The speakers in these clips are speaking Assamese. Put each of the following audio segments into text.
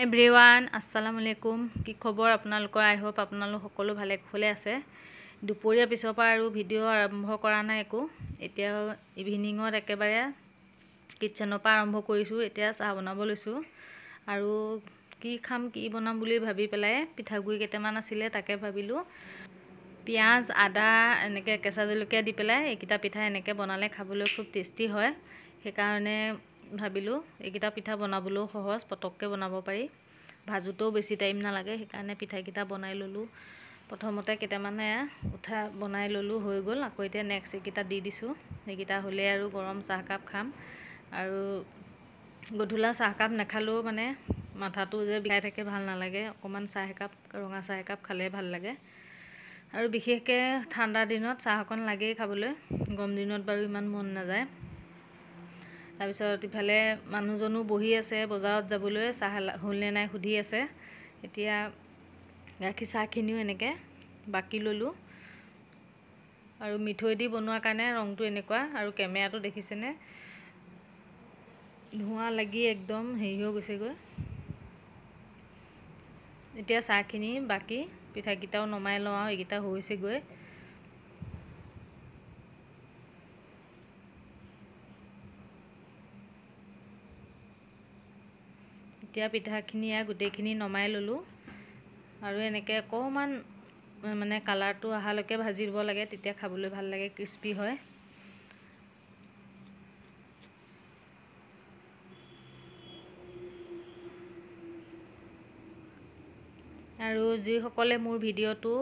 এভৰিৱান আসসালামু আলাইকুম কি খবৰ আপোনালোকৰ আই হোপ আপোনালোক সকলো ভালে কুশলে আছে দুপৰীয়া পিছৰ পৰা আৰু ভিডিঅ' আৰম্ভ কৰা নাই একো এতিয়া ইভিনিঙত একেবাৰে কিচেনৰ পৰা আৰম্ভ কৰিছো এতিয়া চাহ বনাব লৈছো আৰু কি খাম কি বনাম বুলি ভাবি পেলাই পিঠাগুৰি কেইটামান আছিল তাকে ভাবিলো পিয়াজ আদা এনেকে কেঁচা জলকীয়া দি পেলাই এইকিটা পিঠা এনেকে বনালে খাবলৈ খুব টেষ্টি হয় সেইকাৰণে ভাবিলো এইকিটা পিঠা বনাবলো সহজ পটককে বনাব পাৰি ভাজুটো বেছি টাইম না লাগে সেইকাৰণে পিঠাকিটা বনাই ললো প্ৰথমতে কেটামানে উঠা বনাই ললো হৈ গল আকৌ এতিয়া নেক্সট এইকিটা দি দিছো এইকিটা হলে আৰু গৰম চাহ কাপ খাম আৰু গধুলা চাহ কাপ নাখালো মানে মাথাটো যে বিখাই থাকে ভাল নালাগে অকমান চাহ কাপ ৰঙা চাহ কাপ খালে ভাল লাগে আৰু বিশেষকে ঠাণ্ডা দিনত চাহ অকন লাগে খাবলৈ গৰম দিনত বাৰু ইমান মন নাযায় তাৰপিছত ইফালে মানুহজনো বহি আছে বজাৰত যাবলৈ চাহ হলনে নাই সুধি আছে এতিয়া গাখীৰ চাহখিনিও এনেকে বাকি ললো আৰু মিঠৈ দি বনোৱা কাৰণে ৰংটো এনেকুৱা আৰু কেমেৰাটো দেখিছেনে ধোঁৱা লাগি একদম হেৰি হৈ গৈছে গৈ এতিয়া চাহখিনি বাকি পিঠাকিটাও নমাই লওঁ আৰু এইকিটা হৈছে গৈ এতিয়া পিঠাখিনি গোটেইখিনি নমাই ললো আৰু এনেকে অকমান মানে কালাৰটো আহালৈকে ভাজিব লাগে তেতিয়া খাবলৈ ভাল লাগে ক্ৰিস্পি হয় আৰু যি সকলে মোৰ ভিডিওটো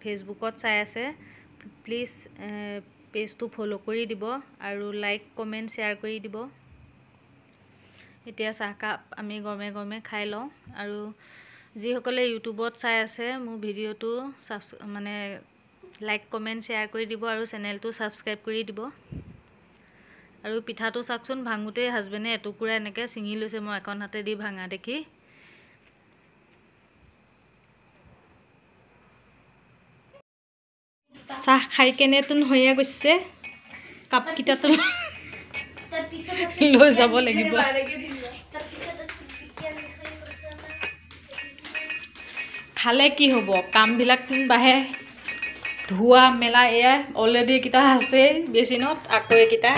ফেসবুকত চাই আছে প্লিজ পেজটো ফলো কৰি দিব আৰু লাইক কমেন্ট শেয়াৰ কৰি দিব এতিয়া চাহ কাপ আমি গৰমে গৰমে খাই লওঁ আৰু যি সকলে ইউটিউবত চাই আছে মোৰ ভিডিওটো মানে লাইক কমেন্ট শেয়াৰ কৰি দিব আৰু চেনেলটো সাবস্ক্ৰাইব কৰি দিব আৰু পিঠাটো চাকচোন ভাঙুতে হাজবেণ্ডে এটুকুৰা এনেকে চিঙি লৈছে মই এখন হাতে দি ভাঙা দেখি চাহ খাই কেনে তুন হইয়া গৈছে কাপ কিটা তুন লৈ যাব লাগিব খালে কি হ'ব কাম বিলাক তুন বাহে ধোৱা মেলা এয়া অলৰেডি কিটা আছে বেছিনত আকৌ একিটা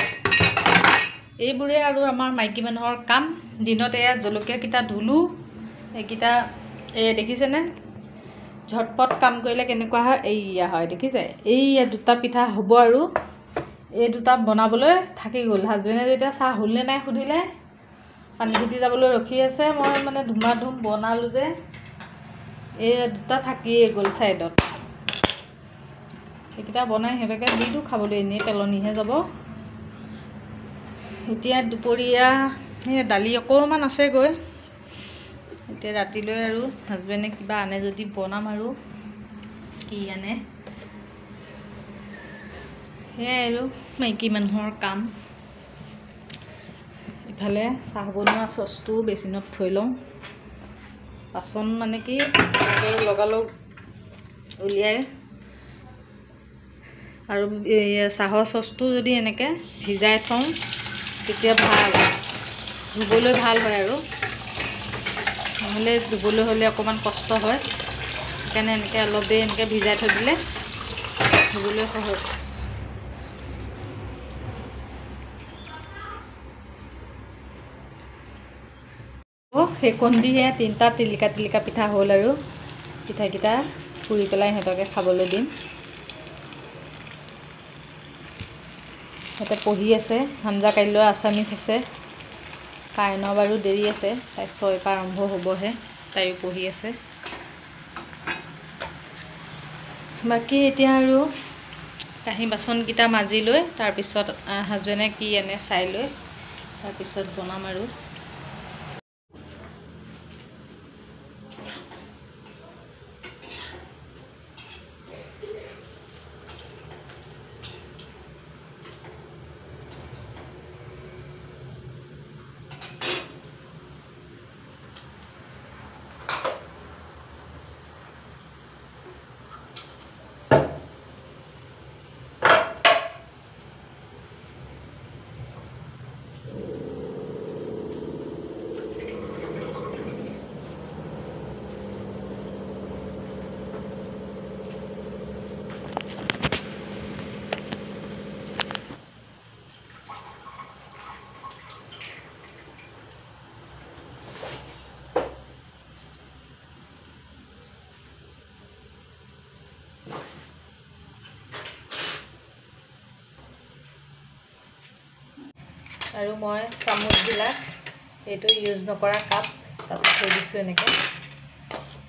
এইবোৰে আৰু আমাৰ মাইকী মানুহৰ কাম দিনত এয়া জলকীয়া কিটা ধুলু একিটা দেখিছেনে ঝটপট কাম কৰিলে কেনেকুৱা হয় এইয়া হয় দেখিছে এইয়া দুটা পিঠা হ'ব আৰু এই দুটা বনাবলৈ থাকি গ'ল হাজবেণ্ডে যেতিয়া চাহ হলনে নাই সুধিলে পানী ঘুটি যাবলৈ ৰখি আছে মই মানে ধুমাধুম বনালো যে এই দুটা থাকিয়ে গ'ল সাইডত এইকিটা বনাই হেৰকে দিটো খাবলৈ এনে পেলনিহে যাব এতিয়া দুপৰীয়া এই দালি অকমান আছে গৈ এতিয়া ৰাতিলৈ আৰু হাজবেণ্ডে কিবা আনে যদি বনাম আৰু কি আনে হে আৰু মাইকী মানুহৰ কাম ইফালে চাহ বনোৱা সসটো বেছিনত থৈ লওঁ বাসন মানে কি লগালগ উলিয়াই আৰু চাহৰ সসটো যদি এনেকে ভিজাই থওঁ তেতিয়া ভাল ধুবলৈ ভাল হয় আৰু নহলে ধুবলৈ হলে অকমান কষ্ট হয় সেইকাৰণে এনেকে অলপ দেৰি এনেকে ভিজাই থৈ দিলে ধুবলৈ সহজ সেইকণ দিয়ে তিনটা তিলিকা পিঠা হ'ল আৰু পিঠাকিটা পুৰি পেলাই হেতকে খাবলৈ দিম হেতে পঢ়ি আছে হামজা কাইলৈ আছামিজ আছে কাইনৰ বাৰু দেৰি আছে তাই 6 পৰা আৰম্ভ হ'বহে তাইও পঢ়ি আছে বাকি এতিয়া আৰু কাহি বাসন কিটা মাজি লৈ তাৰ পিছত হাজবেণ্ডে কি আনে চাই লৈ তাৰ পিছত বনাম আৰু আৰু মই চামুচবিলাক এইটো ইউজ নকৰা কাপ তাতে থৈ দিছোঁ এনেকৈ।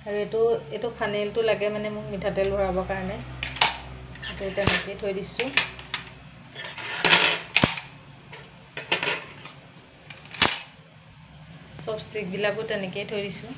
আৰু এইটো ফানেলটো লাগে মানে মোক মিঠাতেল ভৰাবৰ কাৰণে, এইটো তেনেকৈ থৈ দিছোঁ। চপষ্টিকবিলাকো তেনেকৈয়ে থৈ দিছোঁ।